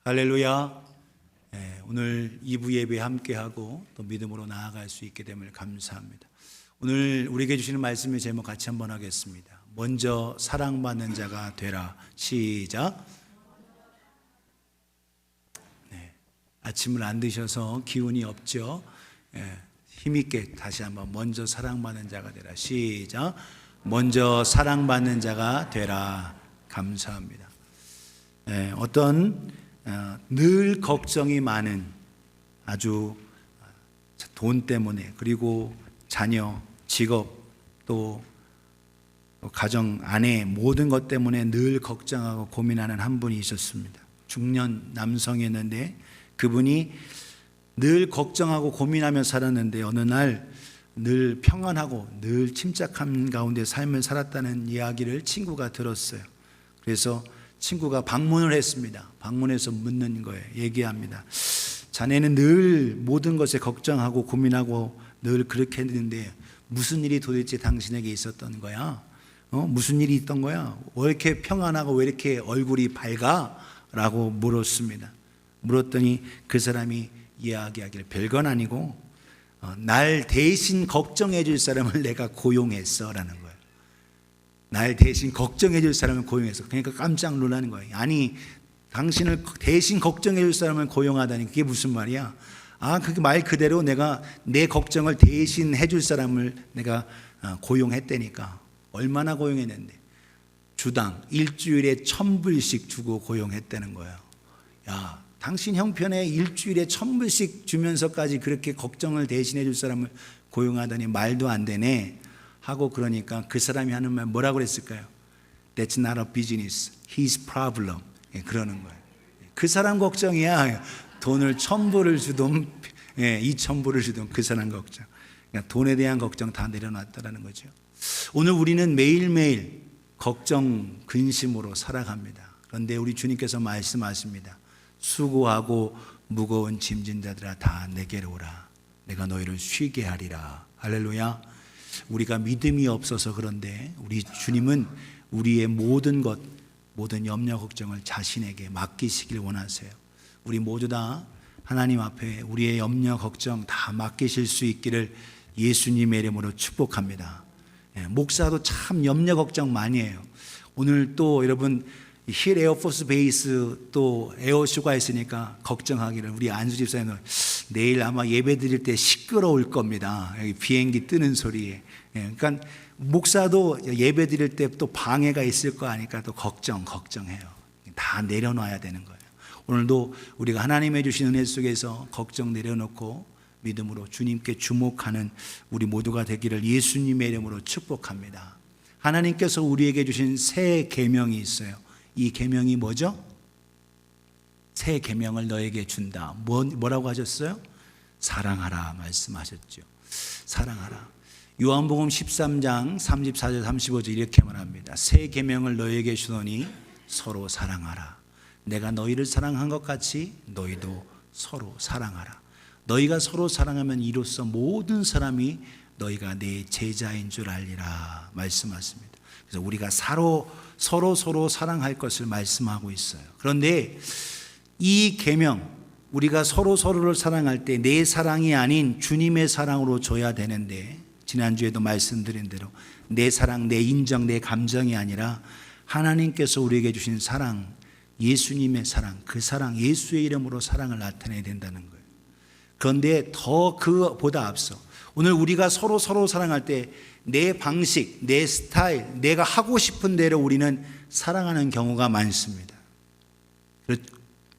할렐루야. 오늘 2부 예배 함께하고 또 믿음으로 나아갈 수 있게 됨을 감사합니다. 오늘 우리에게 주시는 말씀의 제목 같이 한번 하겠습니다. 먼저 사랑받는 자가 되라. 시작. 아침을 안 드셔서 기운이 없죠. 힘있게 다시 한번 먼저 사랑받는 자가 되라. 시작. 먼저 사랑받는 자가 되라. 감사합니다. 어떤 늘 걱정이 많은, 아주 돈 때문에, 그리고 자녀, 직업, 또 가정, 아내, 모든 것 때문에 늘 걱정하고 고민하는 한 분이 있었습니다. 중년 남성이었는데 그분이 늘 걱정하고 고민하며 살았는데 어느 날 늘 평안하고 늘 침착한 가운데 삶을 살았다는 이야기를 친구가 들었어요. 그래서 친구가 방문을 했습니다. 방문해서 묻는 거예요. 얘기합니다. 자네는 늘 모든 것에 걱정하고 고민하고 늘 그렇게 했는데 무슨 일이 도대체 당신에게 있었던 거야? 무슨 일이 있던 거야? 왜 이렇게 평안하고 왜 이렇게 얼굴이 밝아? 라고 물었습니다. 물었더니 그 사람이 이야기하기를 별건 아니고 날 대신 걱정해 줄 사람을 내가 고용했어 라는 거예요. 날 대신 걱정해 줄 사람을 고용해서. 그러니까 깜짝 놀라는 거예요. 아니, 당신을 대신 걱정해 줄 사람을 고용하다니 그게 무슨 말이야? 그게 말 그대로 내가 내 걱정을 대신 해줄 사람을 내가 고용했다니까. 얼마나 고용했는데? 주당 일주일에 1,000불씩 주고 고용했다는 거예요. 야, 당신 형편에 일주일에 1,000불씩 주면서까지 그렇게 걱정을 대신해 줄 사람을 고용하다니 말도 안 되네 하고, 그러니까 그 사람이 하는 말 뭐라고 그랬을까요? That's not a business, his problem. 그러는 거예요. 그 사람 걱정이야. 돈을 1,000불을 주든 2,000불을 주든 그 사람 걱정. 그러니까 돈에 대한 걱정 다 내려놨다라는 거죠. 오늘 우리는 매일매일 걱정, 근심으로 살아갑니다. 그런데 우리 주님께서 말씀하십니다. 수고하고 무거운 짐진 자들아 다 내게로 오라. 내가 너희를 쉬게 하리라. 할렐루야. 우리가 믿음이 없어서 그런데 우리 주님은 우리의 모든 것, 모든 염려 걱정을 자신에게 맡기시길 원하세요. 우리 모두 다 하나님 앞에 우리의 염려 걱정 다 맡기실 수 있기를 예수님의 이름으로 축복합니다. 목사도 참 염려 걱정 많이 해요. 오늘 또 여러분 힐 에어포스 베이스 또 에어쇼가 있으니까 걱정하기를, 우리 안수 집사님은 내일 아마 예배 드릴 때 시끄러울 겁니다. 여기 비행기 뜨는 소리에. 그러니까 목사도 예배 드릴 때 또 방해가 있을 거 아니까 또 걱정해요. 다 내려놔야 되는 거예요. 오늘도 우리가 하나님의 주신 은혜 속에서 걱정 내려놓고 믿음으로 주님께 주목하는 우리 모두가 되기를 예수님의 이름으로 축복합니다. 하나님께서 우리에게 주신 새 계명이 있어요. 이 계명이 뭐죠? 새 계명을 너에게 준다. 뭐라고 하셨어요? 사랑하라 말씀하셨죠. 사랑하라. 요한복음 13장 34절 35절 이렇게 말합니다. 새 계명을 너에게 주노니 서로 사랑하라. 내가 너희를 사랑한 것 같이 너희도 서로 사랑하라. 너희가 서로 사랑하면 이로써 모든 사람이 너희가 내 제자인 줄 알리라 말씀하십니다. 그래서 우리가 서로 사랑할 것을 말씀하고 있어요. 그런데 이 계명, 우리가 서로를 사랑할 때 내 사랑이 아닌 주님의 사랑으로 줘야 되는데, 지난주에도 말씀드린 대로 내 사랑, 내 인정, 내 감정이 아니라 하나님께서 우리에게 주신 사랑, 예수님의 사랑, 그 사랑, 예수의 이름으로 사랑을 나타내야 된다는 거예요. 그런데 더 그보다 앞서 오늘 우리가 서로 사랑할 때 내 방식, 내 스타일, 내가 하고 싶은 대로 우리는 사랑하는 경우가 많습니다.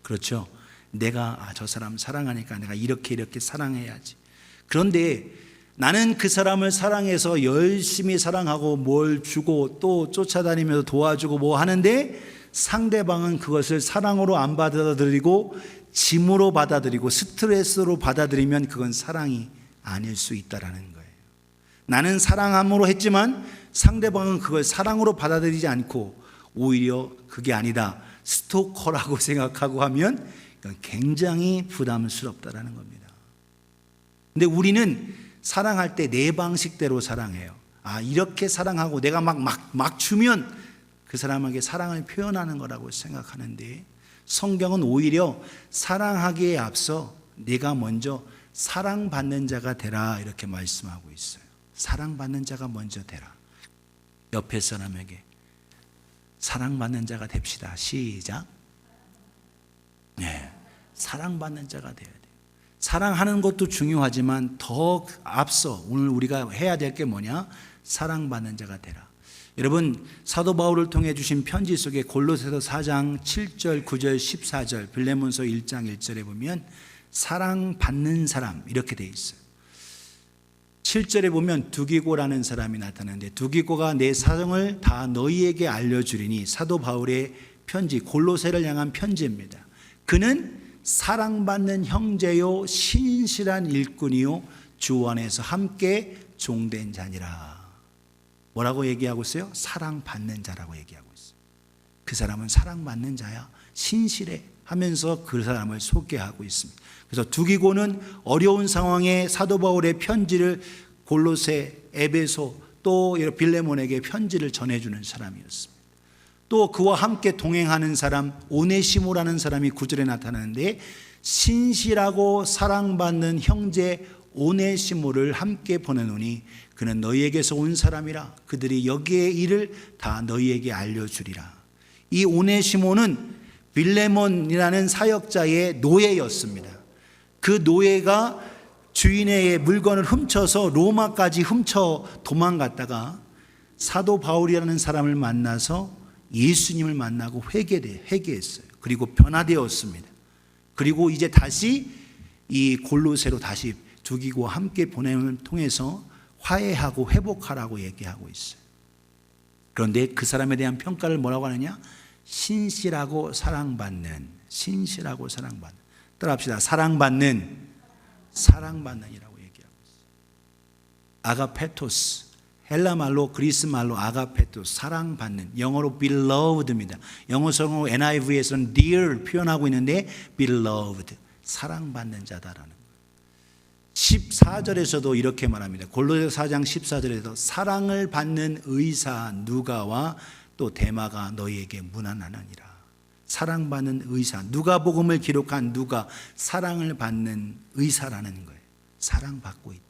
그렇죠? 내가 저 사람 사랑하니까 내가 이렇게 사랑해야지. 그런데 나는 그 사람을 사랑해서 열심히 사랑하고 뭘 주고 또 쫓아다니면서 도와주고 뭐 하는데 상대방은 그것을 사랑으로 안 받아들이고 짐으로 받아들이고 스트레스로 받아들이면 그건 사랑이 아닐 수 있다라는 거예요. 나는 사랑함으로 했지만 상대방은 그걸 사랑으로 받아들이지 않고 오히려 그게 아니다, 스토커라고 생각하고 하면 굉장히 부담스럽다라는 겁니다. 근데 우리는 사랑할 때 내 방식대로 사랑해요. 이렇게 사랑하고 내가 막 주면 그 사람에게 사랑을 표현하는 거라고 생각하는데, 성경은 오히려 사랑하기에 앞서 네가 먼저 사랑받는 자가 되라 이렇게 말씀하고 있어요. 사랑받는 자가 먼저 되라. 옆에 사람에게 사랑받는 자가 됩시다. 시작. 네, 사랑받는 자가 되어야 돼요. 사랑하는 것도 중요하지만 더 앞서 오늘 우리가 해야 될 게 뭐냐? 사랑받는 자가 되라. 여러분, 사도 바울을 통해 주신 편지 속에 골로새서 4장 7절, 9절, 14절, 빌레몬서 1장 1절에 보면 사랑받는 사람 이렇게 돼 있어요. 7절에 보면 두기고라는 사람이 나타나는데, 두기고가 내 사정을 다 너희에게 알려주리니, 사도 바울의 편지, 골로새를 향한 편지입니다. 그는 사랑받는 형제요 신실한 일꾼이요 주 안에서 함께 종된 자니라. 뭐라고 얘기하고 있어요? 사랑받는 자라고 얘기하고 있어요. 그 사람은 사랑받는 자야, 신실해 하면서 그 사람을 소개하고 있습니다. 그래서 두기고는 어려운 상황에 사도 바울의 편지를 골로새, 에베소 또 빌레몬에게 편지를 전해주는 사람이었습니다. 또 그와 함께 동행하는 사람 오네시모라는 사람이 9절에 나타나는데, 신실하고 사랑받는 형제 오네시모를 함께 보내노니 그는 너희에게서 온 사람이라. 그들이 여기에 일을 다 너희에게 알려주리라. 이 오네시모는 빌레몬이라는 사역자의 노예였습니다. 그 노예가 주인의 물건을 훔쳐서 로마까지 훔쳐 도망갔다가 사도 바울이라는 사람을 만나서 예수님을 만나고 회개했어요. 그리고 변화되었습니다. 그리고 이제 다시 이 골로새로 다시 두기고와 함께 보냄을 통해서 화해하고 회복하라고 얘기하고 있어요. 그런데 그 사람에 대한 평가를 뭐라고 하느냐? 신실하고 사랑받는, 신실하고 사랑받는. 따라합시다. 사랑받는이라고 얘기하고 있어요. 아가페토스, 헬라 말로, 그리스 말로 아가페토스, 사랑받는, 영어로 beloved입니다. 영어 성어 NIV에서는 dear 표현하고 있는데 beloved, 사랑받는 자다라는 거예요. 14절에서도 이렇게 말합니다. 골로새 4장 14절에서 사랑을 받는 의사 누가와 또 데마가 너희에게 문안하느니라. 사랑받는 의사, 누가복음을 기록한 누가, 사랑을 받는 의사라는 거예요. 사랑받고 있다.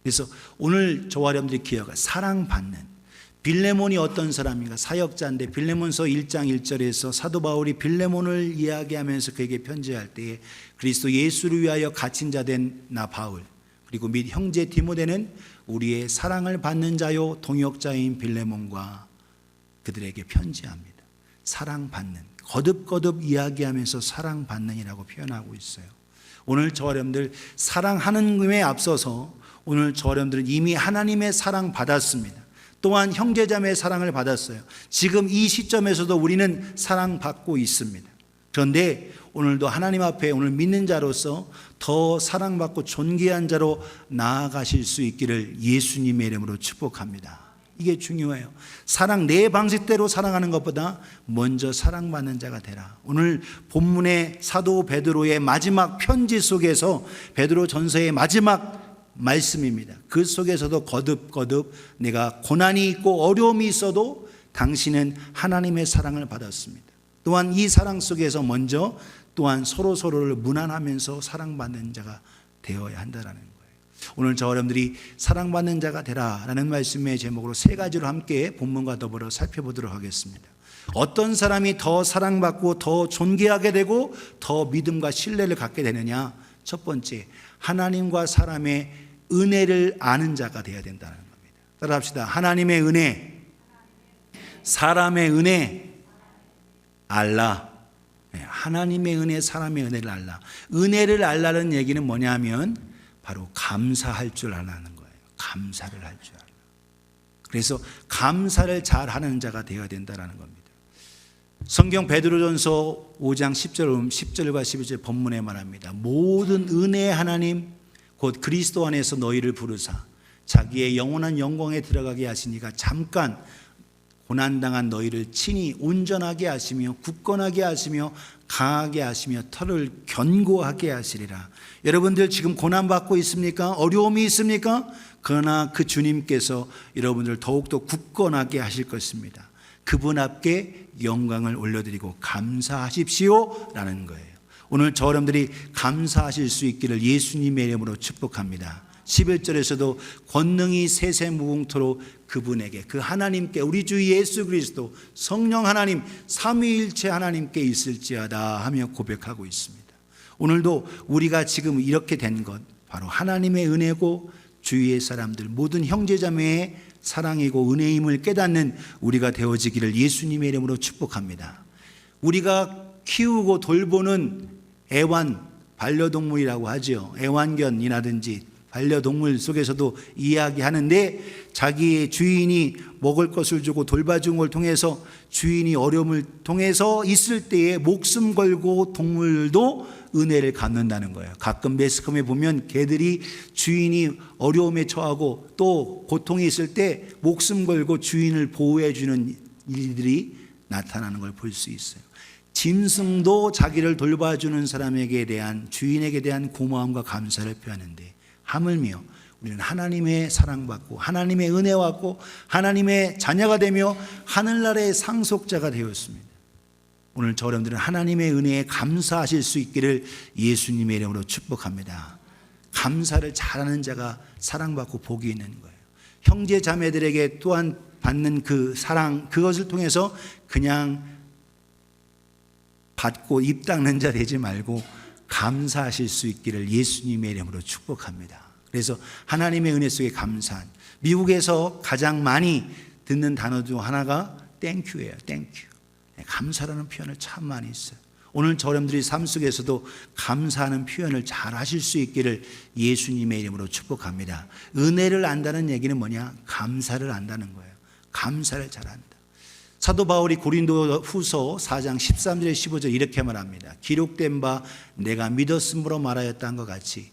그래서 오늘 저와 여러분들이 기억할 사랑받는, 빌레몬이 어떤 사람인가? 사역자인데 빌레몬서 1장 1절에서 사도 바울이 빌레몬을 이야기하면서 그에게 편지할 때에 그리스도 예수를 위하여 갇힌 자 된 나 바울, 그리고 및 형제 디모데는 우리의 사랑을 받는 자요 동역자인 빌레몬과 그들에게 편지합니다. 사랑받는, 거듭거듭 이야기하면서 사랑받는이라고 표현하고 있어요. 오늘 저와 여러분들 사랑하는 것에 앞서서 오늘 저와 여러분들은 이미 하나님의 사랑 받았습니다. 또한 형제자매의 사랑을 받았어요. 지금 이 시점에서도 우리는 사랑받고 있습니다. 그런데 오늘도 하나님 앞에 오늘 믿는 자로서 더 사랑받고 존귀한 자로 나아가실 수 있기를 예수님의 이름으로 축복합니다. 이게 중요해요. 사랑, 내 방식대로 사랑하는 것보다 먼저 사랑받는 자가 되라. 오늘 본문의 사도 베드로의 마지막 편지 속에서 베드로 전서의 마지막 말씀입니다. 그 속에서도 거듭거듭 내가 고난이 있고 어려움이 있어도 당신은 하나님의 사랑을 받았습니다. 또한 이 사랑 속에서 먼저 또한 서로를 무난하면서 사랑받는 자가 되어야 한다는 거예요. 오늘 저 여러분들이 사랑받는 자가 되라라는 말씀의 제목으로 세 가지로 함께 본문과 더불어 살펴보도록 하겠습니다. 어떤 사람이 더 사랑받고 더 존귀하게 되고 더 믿음과 신뢰를 갖게 되느냐? 첫 번째, 하나님과 사람의 은혜를 아는 자가 되어야 된다는 겁니다. 따라합시다. 하나님의 은혜, 사람의 은혜, 알라. 하나님의 은혜, 사람의 은혜를 알라. 은혜를 알라는 얘기는 뭐냐면 바로 감사할 줄 아는 거예요. 감사를 할 줄 알라. 그래서 감사를 잘하는 자가 되어야 된다는 겁니다. 성경 베드로전서 5장 10절과 11절 본문에 말합니다. 모든 은혜의 하나님 곧 그리스도 안에서 너희를 부르사 자기의 영원한 영광에 들어가게 하시니가 잠깐 고난당한 너희를 친히 온전하게 하시며 굳건하게 하시며 강하게 하시며 털을 견고하게 하시리라. 여러분들 지금 고난받고 있습니까? 어려움이 있습니까? 그러나 그 주님께서 여러분들 더욱더 굳건하게 하실 것입니다. 그분 앞에 영광을 올려드리고 감사하십시오 라는 거예요. 오늘 저 여러분들이 감사하실 수 있기를 예수님의 이름으로 축복합니다. 11절에서도 권능이 세세무궁토로 그분에게, 그 하나님께, 우리 주 예수 그리스도 성령 하나님 삼위일체 하나님께 있을지어다 하며 고백하고 있습니다. 오늘도 우리가 지금 이렇게 된 것 바로 하나님의 은혜고 주위의 사람들 모든 형제자매의 사랑이고 은혜임을 깨닫는 우리가 되어지기를 예수님의 이름으로 축복합니다. 우리가 키우고 돌보는 애완, 반려동물이라고 하죠. 애완견이라든지 반려동물 속에서도 이야기하는데, 자기의 주인이 먹을 것을 주고 돌봐준 걸 통해서 주인이 어려움을 통해서 있을 때에 목숨 걸고 동물도 은혜를 갚는다는 거예요. 가끔 매스컴에 보면 개들이 주인이 어려움에 처하고 또 고통이 있을 때 목숨 걸고 주인을 보호해 주는 일들이 나타나는 걸 볼 수 있어요. 짐승도 자기를 돌봐주는 사람에게 대한, 주인에게 대한 고마움과 감사를 표하는데, 하물며 우리는 하나님의 사랑받고 하나님의 은혜 받고 하나님의 자녀가 되며 하늘나라의 상속자가 되었습니다. 오늘 저 여러분들은 하나님의 은혜에 감사하실 수 있기를 예수님의 이름으로 축복합니다. 감사를 잘하는 자가 사랑받고 복이 있는 거예요. 형제 자매들에게 또한 받는 그 사랑, 그것을 통해서 그냥 받고 입 닦는 자 되지 말고 감사하실 수 있기를 예수님의 이름으로 축복합니다. 그래서 하나님의 은혜 속에 감사한, 미국에서 가장 많이 듣는 단어 중 하나가 땡큐예요. 땡큐. 감사라는 표현을 참 많이 써요. 오늘 저 여러분들이 삶 속에서도 감사하는 표현을 잘 하실 수 있기를 예수님의 이름으로 축복합니다. 은혜를 안다는 얘기는 뭐냐? 감사를 안다는 거예요. 감사를 잘한다. 사도 바울이 고린도 후서 4장 13절에 15절 이렇게 말합니다. 기록된 바 내가 믿었으므로 말하였다는 것 같이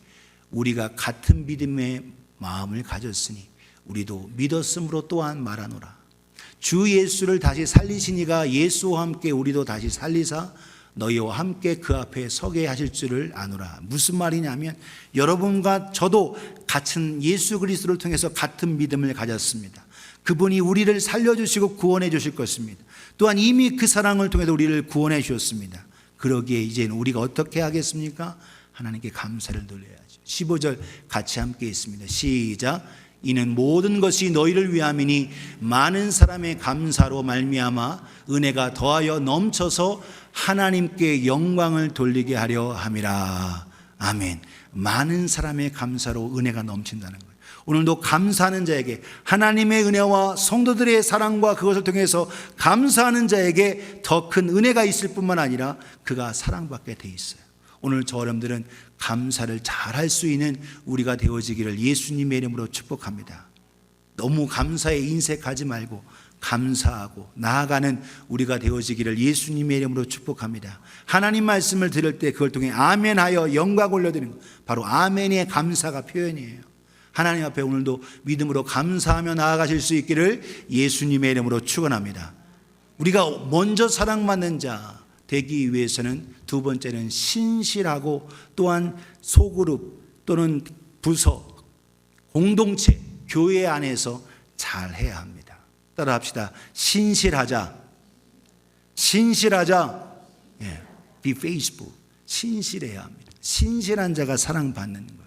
우리가 같은 믿음의 마음을 가졌으니 우리도 믿었으므로 또한 말하노라. 주 예수를 다시 살리시니가 예수와 함께 우리도 다시 살리사 너희와 함께 그 앞에 서게 하실 줄을 아노라. 무슨 말이냐면 여러분과 저도 같은 예수 그리스도를 통해서 같은 믿음을 가졌습니다. 그분이 우리를 살려주시고 구원해 주실 것입니다. 또한 이미 그 사랑을 통해서 우리를 구원해 주셨습니다. 그러기에 이제는 우리가 어떻게 하겠습니까? 하나님께 감사를 돌려야죠. 15절 같이 함께 있습니다. 시작. 이는 모든 것이 너희를 위함이니 많은 사람의 감사로 말미암아 은혜가 더하여 넘쳐서 하나님께 영광을 돌리게 하려 함이라. 아멘. 많은 사람의 감사로 은혜가 넘친다는 거예요. 오늘도 감사하는 자에게, 하나님의 은혜와 성도들의 사랑과 그것을 통해서 감사하는 자에게 더 큰 은혜가 있을 뿐만 아니라 그가 사랑받게 돼 있어요. 오늘 저 여러분들은 감사를 잘할 수 있는 우리가 되어지기를 예수님의 이름으로 축복합니다. 너무 감사에 인색하지 말고 감사하고 나아가는 우리가 되어지기를 예수님의 이름으로 축복합니다. 하나님 말씀을 들을 때 그걸 통해 아멘하여 영광 올려드리는 것, 바로 아멘의 감사가 표현이에요. 하나님 앞에 오늘도 믿음으로 감사하며 나아가실 수 있기를 예수님의 이름으로 축원합니다. 우리가 먼저 사랑받는 자 되기 위해서는 두 번째는 신실하고 또한 소그룹 또는 부서, 공동체, 교회 안에서 잘 해야 합니다. 따라 합시다. 신실하자. 신실하자. Be faithful. 신실해야 합니다. 신실한 자가 사랑받는 거예요.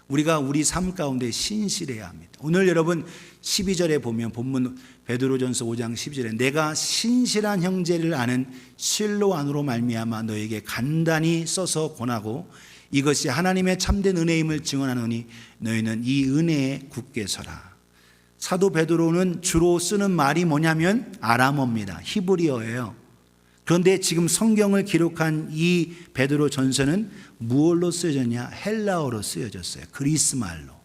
우리가 우리 삶 가운데 신실해야 합니다. 오늘 여러분 12절에 보면 본문 베드로전서 5장 12절에 내가 신실한 형제를 아는 실로 안으로 말미암아 너에게 간단히 써서 권하고 이것이 하나님의 참된 은혜임을 증언하노니 너희는 이 은혜에 굳게 서라. 사도 베드로는 주로 쓰는 말이 뭐냐면 아람어입니다. 히브리어예요. 그런데 지금 성경을 기록한 이 베드로 전서는 무엇로 쓰여졌냐? 헬라어로 쓰여졌어요. 그리스 말로.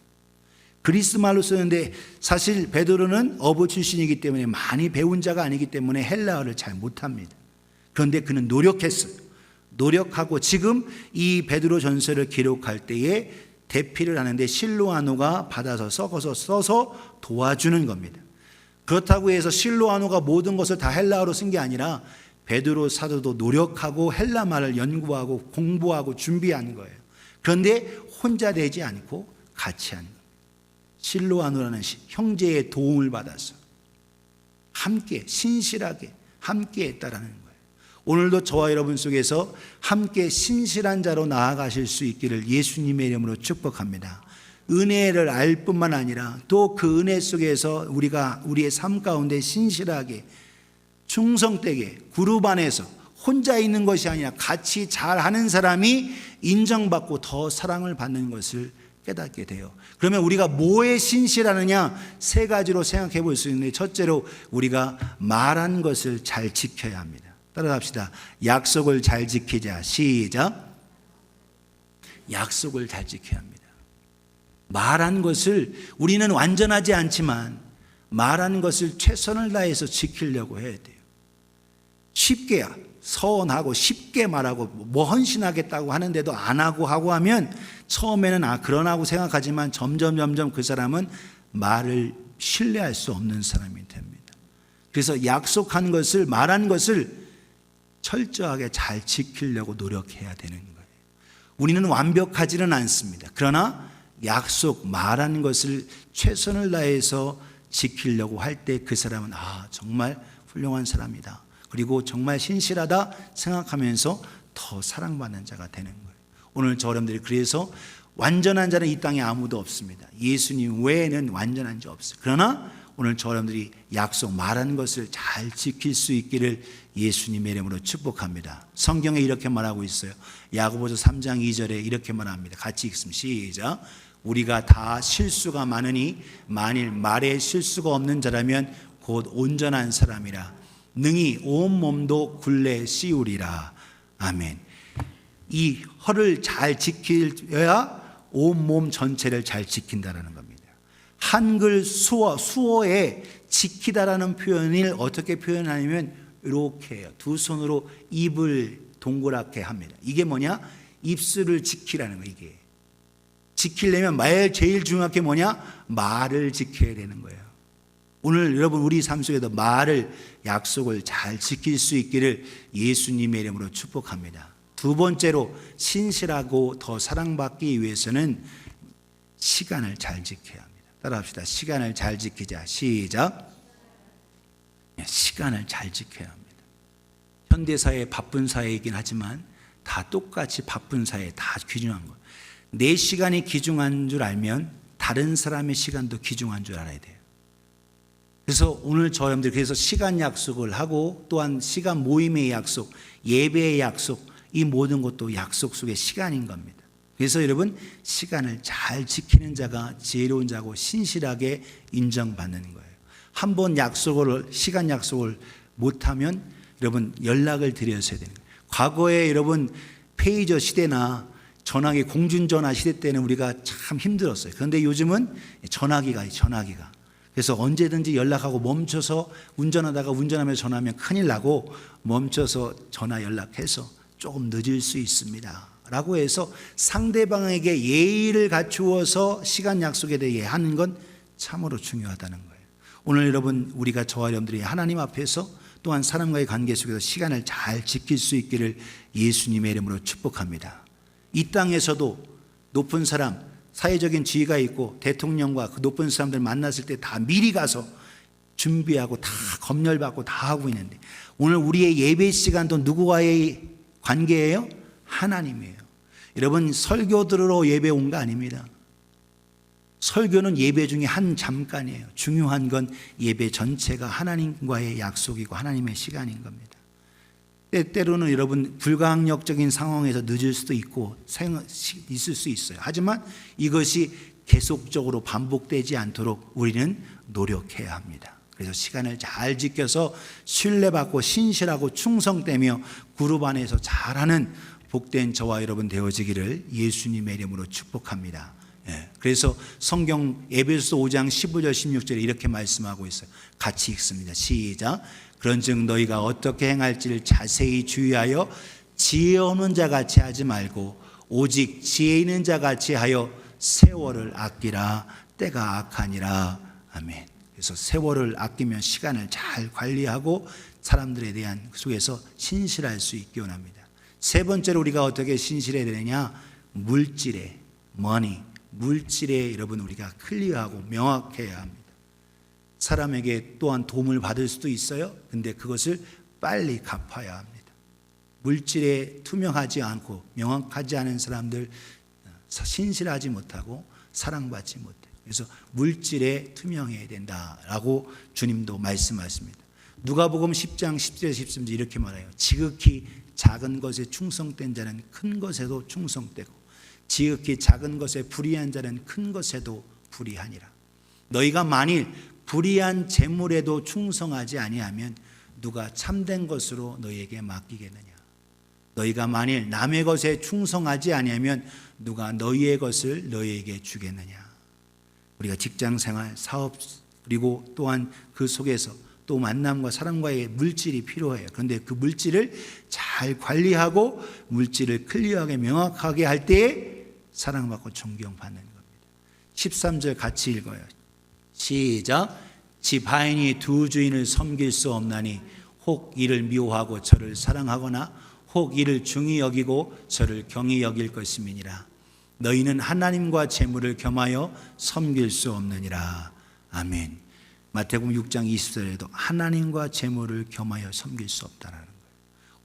그리스 말로 쓰는데 사실 베드로는 어부 출신이기 때문에 많이 배운 자가 아니기 때문에 헬라어를 잘 못합니다. 그런데 그는 노력했어요. 노력하고 지금 이 베드로 전서를 기록할 때에 대피를 하는데 실로아노가 받아서 썩어서 써서 도와주는 겁니다. 그렇다고 해서 실로아노가 모든 것을 다 헬라어로 쓴 게 아니라 베드로 사도도 노력하고 헬라 말을 연구하고 공부하고 준비한 거예요. 그런데 혼자 되지 않고 같이 한 거예요. 실로아노라는 형제의 도움을 받아서 함께 신실하게 함께 했다라는 거예요. 오늘도 저와 여러분 속에서 함께 신실한 자로 나아가실 수 있기를 예수님의 이름으로 축복합니다. 은혜를 알 뿐만 아니라 또 그 은혜 속에서 우리가 우리의 삶 가운데 신실하게 충성되게 그룹 안에서 혼자 있는 것이 아니라 같이 잘하는 사람이 인정받고 더 사랑을 받는 것을 깨닫게 돼요. 그러면 우리가 뭐에 신실하느냐? 세 가지로 생각해 볼 수 있는데, 첫째로 우리가 말한 것을 잘 지켜야 합니다. 따라갑시다. 약속을 잘 지키자. 시작. 약속을 잘 지켜야 합니다. 말한 것을 우리는 완전하지 않지만 말한 것을 최선을 다해서 지키려고 해야 돼요. 쉽게 서운하고 쉽게 말하고 뭐 헌신하겠다고 하는데도 안 하고 하면 처음에는 그러나고 생각하지만 점점 그 사람은 말을 신뢰할 수 없는 사람이 됩니다. 그래서 약속한 것을 말한 것을 철저하게 잘 지키려고 노력해야 되는 거예요. 우리는 완벽하지는 않습니다. 그러나 약속 말한 것을 최선을 다해서 지키려고 할 때 그 사람은 정말 훌륭한 사람이다, 그리고 정말 신실하다 생각하면서 더 사랑받는 자가 되는 거예요. 오늘 저 여러분들이 그래서 완전한 자는 이 땅에 아무도 없습니다. 예수님 외에는 완전한 자 없어요. 그러나 오늘 저 여러분들이 약속 말하는 것을 잘 지킬 수 있기를 예수님의 이름으로 축복합니다. 성경에 이렇게 말하고 있어요. 야고보서 3장 2절에 이렇게 말합니다. 같이 읽습니다. 시작. 우리가 다 실수가 많으니 만일 말에 실수가 없는 자라면 곧 온전한 사람이라 능히 온 몸도 굴레 씌우리라. 아멘. 이 허를 잘 지켜야 온 몸 전체를 잘 지킨다라는 겁니다. 한글 수어에 지키다라는 표현을 어떻게 표현하냐면 이렇게 해요. 두 손으로 입을 동그랗게 합니다. 이게 뭐냐? 입술을 지키라는 거예요. 이게 지키려면 제일 중요한 게 뭐냐? 말을 지켜야 되는 거예요. 오늘 여러분 우리 삶 속에도 말을 약속을 잘 지킬 수 있기를 예수님의 이름으로 축복합니다. 두 번째로 신실하고 더 사랑받기 위해서는 시간을 잘 지켜야 합니다. 따라합시다. 시간을 잘 지키자. 시작. 시간을 잘 지켜야 합니다. 현대사회 바쁜 사회이긴 하지만 다 똑같이 바쁜 사회에 다 귀중한 거예요. 내 시간이 귀중한 줄 알면 다른 사람의 시간도 귀중한 줄 알아야 돼요. 그래서 오늘 저 여러분들 그래서 시간 약속을 하고 또한 시간 모임의 약속, 예배의 약속, 이 모든 것도 약속 속의 시간인 겁니다. 그래서 여러분 시간을 잘 지키는 자가 지혜로운 자고 신실하게 인정받는 거예요. 한번 시간 약속을 못하면 여러분 연락을 드렸어야 되는 거예요. 과거에 여러분 페이저 시대나 전화기 공중전화 시대 때는 우리가 참 힘들었어요. 그런데 요즘은 전화기가 그래서 언제든지 연락하고 멈춰서 운전하면서 전화하면 큰일 나고 멈춰서 전화 연락해서 조금 늦을 수 있습니다 라고 해서 상대방에게 예의를 갖추어서 시간 약속에 대해 하는 건 참으로 중요하다는 거예요. 오늘 여러분 우리가 저와 여러분들이 하나님 앞에서 또한 사람과의 관계 속에서 시간을 잘 지킬 수 있기를 예수님의 이름으로 축복합니다. 이 땅에서도 높은 사람, 사회적인 지위가 있고 대통령과 그 높은 사람들 만났을 때 다 미리 가서 준비하고 다 검열받고 다 하고 있는데 오늘 우리의 예배 시간도 누구와의 관계예요? 하나님이에요. 여러분 설교 들으러 예배 온 거 아닙니다. 설교는 예배 중에 한 잠깐이에요. 중요한 건 예배 전체가 하나님과의 약속이고 하나님의 시간인 겁니다. 때로는 여러분 불가항력적인 상황에서 늦을 수도 있고 있을 수 있어요. 하지만 이것이 계속적으로 반복되지 않도록 우리는 노력해야 합니다. 그래서 시간을 잘 지켜서 신뢰받고 신실하고 충성되며 그룹 안에서 잘하는 복된 저와 여러분 되어지기를 예수님의 이름으로 축복합니다. 그래서 성경 에베소서 5장 15절 16절에 이렇게 말씀하고 있어요. 같이 읽습니다. 시작. 그런즉 너희가 어떻게 행할지를 자세히 주의하여 지혜 없는 자 같이 하지 말고 오직 지혜 있는 자 같이 하여 세월을 아끼라. 때가 악하니라. 아멘. 그래서 세월을 아끼면 시간을 잘 관리하고 사람들에 대한 속에서 신실할 수 있기 원합니다. 세 번째로 우리가 어떻게 신실해야 되느냐? 물질에 여러분 우리가 클리어하고 명확해야 합니다. 사람에게 또한 도움을 받을 수도 있어요. 근데 그것을 빨리 갚아야 합니다. 물질에 투명하지 않고 명확하지 않은 사람들, 신실하지 못하고 사랑받지 못해요. 그래서 물질에 투명해야 된다라고 주님도 말씀하십니다. 누가복음 10장 10절 13절 이렇게 말해요. 지극히 작은 것에 충성된 자는 큰 것에도 충성되고 지극히 작은 것에 불의한 자는 큰 것에도 불의하니라. 너희가 만일 불의한 재물에도 충성하지 아니하면 누가 참된 것으로 너희에게 맡기겠느냐. 너희가 만일 남의 것에 충성하지 아니하면 누가 너희의 것을 너희에게 주겠느냐. 우리가 직장생활, 사업, 그리고 또한 그 속에서 또 만남과 사람과의 물질이 필요해요. 그런데 그 물질을 잘 관리하고 물질을 클리어하게 명확하게 할 때에 사랑받고 존경받는 겁니다. 13절 같이 읽어요. 시작. 집 하인이 두 주인을 섬길 수 없나니 혹 이를 미워하고 저를 사랑하거나 혹 이를 중히 여기고 저를 경히 여길 것임이니라. 너희는 하나님과 재물을 겸하여 섬길 수 없느니라. 아멘. 마태복음 6장 20절에도 하나님과 재물을 겸하여 섬길 수 없다라는 거예요.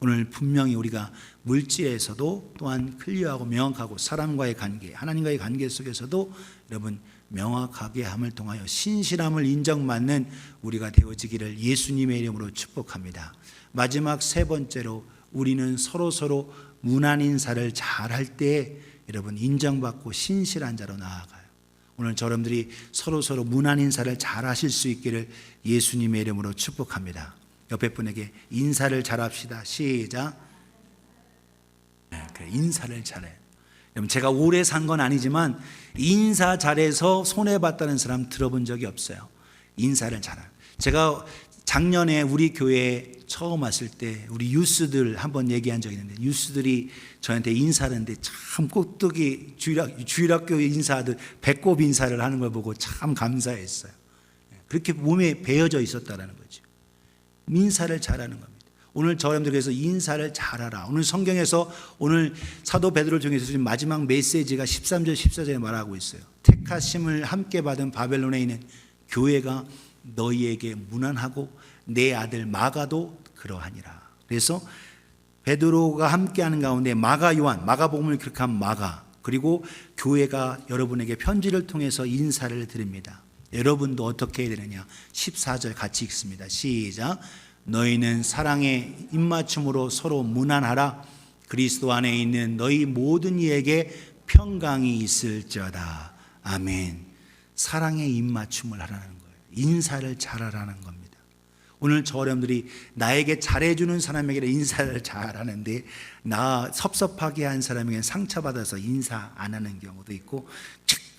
오늘 분명히 우리가 물질에서도 또한 클리어하고 명확하고 사람과의 관계, 하나님과의 관계 속에서도 여러분 명확하게 함을 통하여 신실함을 인정받는 우리가 되어지기를 예수님의 이름으로 축복합니다. 마지막 세 번째로 우리는 서로 문안 인사를 잘할 때 여러분 인정받고 신실한 자로 나아가요. 오늘 여러분들이 서로 문안 인사를 잘 하실 수 있기를 예수님의 이름으로 축복합니다. 옆에 분에게 인사를 잘합시다. 시작. 그래, 인사를 잘해요. 여러분 제가 오래 산 건 아니지만 인사 잘해서 손해봤다는 사람 들어본 적이 없어요. 인사를 잘해요. 제가 작년에 우리 교회에 처음 왔을 때 우리 유스들 한번 얘기한 적이 있는데 유스들이 저한테 인사를 했는데 참 꼴뚜기 주일학교 인사들 배꼽 인사를 하는 걸 보고 참 감사했어요. 그렇게 몸에 배어져 있었다는 거죠. 인사를 잘하는 겁니다. 오늘 저여러분들께서 인사를 잘하라. 오늘 성경에서 오늘 사도 베드로를 통해서 지금 마지막 메시지가 13절 14절에 말하고 있어요. 택하심을 함께 받은 바벨론에 있는 교회가 너희에게 무난하고 내 아들 마가도 그러하니라. 그래서 베드로가 함께하는 가운데 마가 요한, 마가복음을 기록한 마가, 그리고 교회가 여러분에게 편지를 통해서 인사를 드립니다. 여러분도 어떻게 해야 되느냐? 14절 같이 읽습니다. 시작. 너희는 사랑의 입맞춤으로 서로 무난하라. 그리스도 안에 있는 너희 모든 이에게 평강이 있을지어다. 아멘. 사랑의 입맞춤을 하라는 거예요. 인사를 잘하라는 겁니다. 오늘 저 여러분들이 나에게 잘해주는 사람에게 인사를 잘하는데 나 섭섭하게 한 사람에게 상처받아서 인사 안 하는 경우도 있고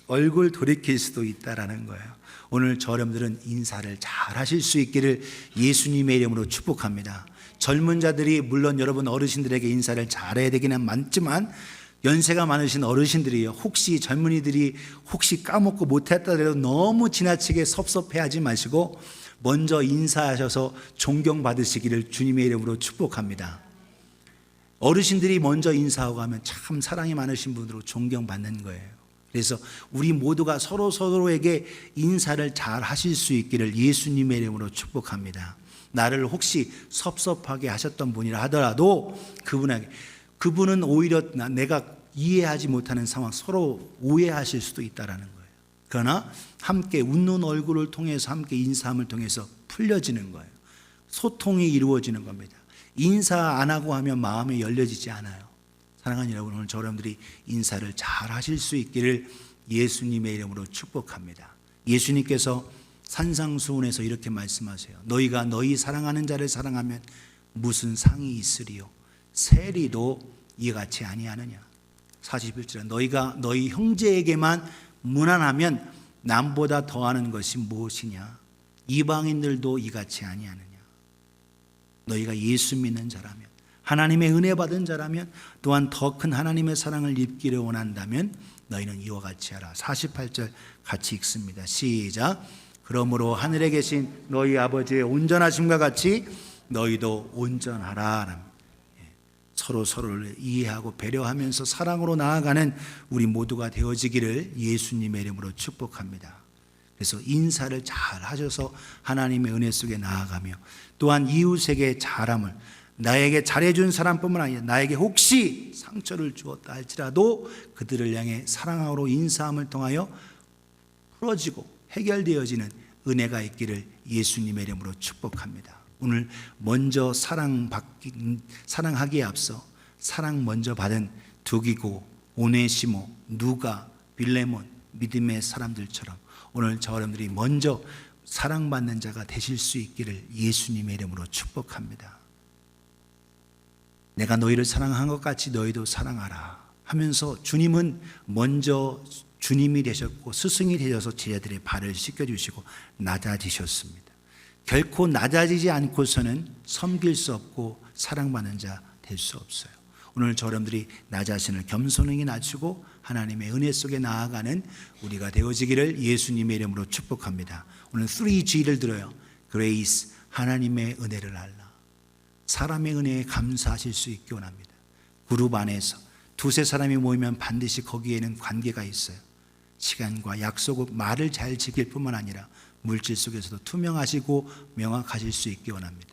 얼굴 돌이킬 수도 있다라는 거예요. 오늘 저 여러분들은 인사를 잘 하실 수 있기를 예수님의 이름으로 축복합니다. 젊은 자들이 물론 여러분 어르신들에게 인사를 잘해야 되기는 많지만 연세가 많으신 어르신들이요, 혹시 젊은이들이 혹시 까먹고 못했다 해도 너무 지나치게 섭섭해하지 마시고 먼저 인사하셔서 존경받으시기를 주님의 이름으로 축복합니다. 어르신들이 먼저 인사하고 하면 참 사랑이 많으신 분으로 존경받는 거예요. 그래서 우리 모두가 서로에게 인사를 잘 하실 수 있기를 예수님의 이름으로 축복합니다. 나를 혹시 섭섭하게 하셨던 분이라 하더라도 그분은 오히려 내가 이해하지 못하는 상황 서로 오해하실 수도 있다라는 거예요. 그러나 함께 웃는 얼굴을 통해서 함께 인사함을 통해서 풀려지는 거예요. 소통이 이루어지는 겁니다. 인사 안 하고 하면 마음이 열려지지 않아요. 사랑하는 여러분, 오늘 여러분들이 인사를 잘 하실 수 있기를 예수님의 이름으로 축복합니다. 예수님께서 산상수훈에서 이렇게 말씀하세요. 너희가 너희 사랑하는 자를 사랑하면 무슨 상이 있으리요? 세리도 이같이 아니하느냐. 41절 너희가 너희 형제에게만 무난하면 남보다 더하는 것이 무엇이냐. 이방인들도 이같이 아니하느냐. 너희가 예수 믿는 자라면, 하나님의 은혜 받은 자라면, 또한 더 큰 하나님의 사랑을 입기를 원한다면 너희는 이와 같이 하라. 48절 같이 읽습니다. 시작. 그러므로 하늘에 계신 너희 아버지의 온전하심과 같이 너희도 온전하라. 서로를 이해하고 배려하면서 사랑으로 나아가는 우리 모두가 되어지기를 예수님의 이름으로 축복합니다. 그래서 인사를 잘 하셔서 하나님의 은혜 속에 나아가며 또한 이웃에게 잘함을, 나에게 잘해준 사람뿐만 아니라 나에게 혹시 상처를 주었다 할지라도 그들을 향해 사랑으로 인사함을 통하여 풀어지고 해결되어지는 은혜가 있기를 예수님의 이름으로 축복합니다. 오늘 먼저 사랑하기에 앞서 사랑 먼저 받은 두기고, 오네시모, 누가, 빌레몬, 믿음의 사람들처럼 오늘 저 여러분들이 먼저 사랑받는 자가 되실 수 있기를 예수님의 이름으로 축복합니다. 내가 너희를 사랑한 것 같이 너희도 사랑하라 하면서 주님은 먼저 주님이 되셨고 스승이 되셔서 제자들의 발을 씻겨주시고 낮아지셨습니다. 결코 낮아지지 않고서는 섬길 수 없고 사랑받는 자 될 수 없어요. 오늘 저 여러분들이 나 자신을 겸손하게 낮추고 하나님의 은혜 속에 나아가는 우리가 되어지기를 예수님의 이름으로 축복합니다. 오늘 3G를 들어요. Grace, 하나님의 은혜를 알라. 사람의 은혜에 감사하실 수 있기 원합니다. 그룹 안에서 두세 사람이 모이면 반드시 거기에는 관계가 있어요. 시간과 약속과 말을 잘 지킬 뿐만 아니라 물질 속에서도 투명하시고 명확하실 수 있기 원합니다.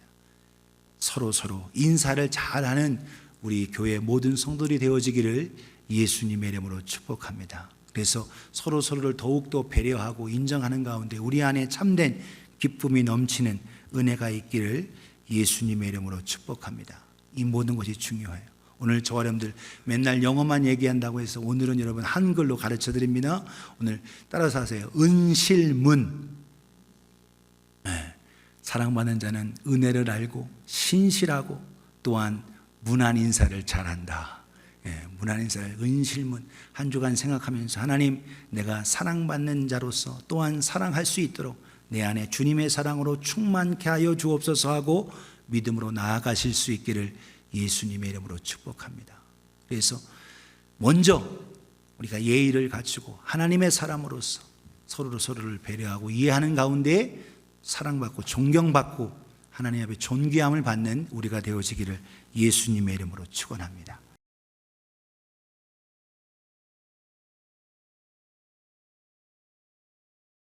서로 인사를 잘하는 우리 교회 모든 성도들이 되어지기를 예수님의 이름으로 축복합니다. 그래서 서로를 더욱더 배려하고 인정하는 가운데 우리 안에 참된 기쁨이 넘치는 은혜가 있기를 예수님의 이름으로 축복합니다. 이 모든 것이 중요해요. 오늘 저 여러분들 맨날 영어만 얘기한다고 해서 오늘은 여러분 한글로 가르쳐 드립니다. 오늘 따라서 하세요. 은실문. 사랑받는 자는 은혜를 알고 신실하고 또한 문안 인사를 잘한다. 문안 인사를 은실문. 한 주간 생각하면서 하나님, 내가 사랑받는 자로서 또한 사랑할 수 있도록 내 안에 주님의 사랑으로 충만케 하여 주옵소서 하고 믿음으로 나아가실 수 있기를 예수님의 이름으로 축복합니다. 그래서 먼저 우리가 예의를 갖추고 하나님의 사람으로서 서로를 배려하고 이해하는 가운데 사랑받고 존경받고 하나님 앞에 존귀함을 받는 우리가 되어지기를 예수님의 이름으로 축원합니다.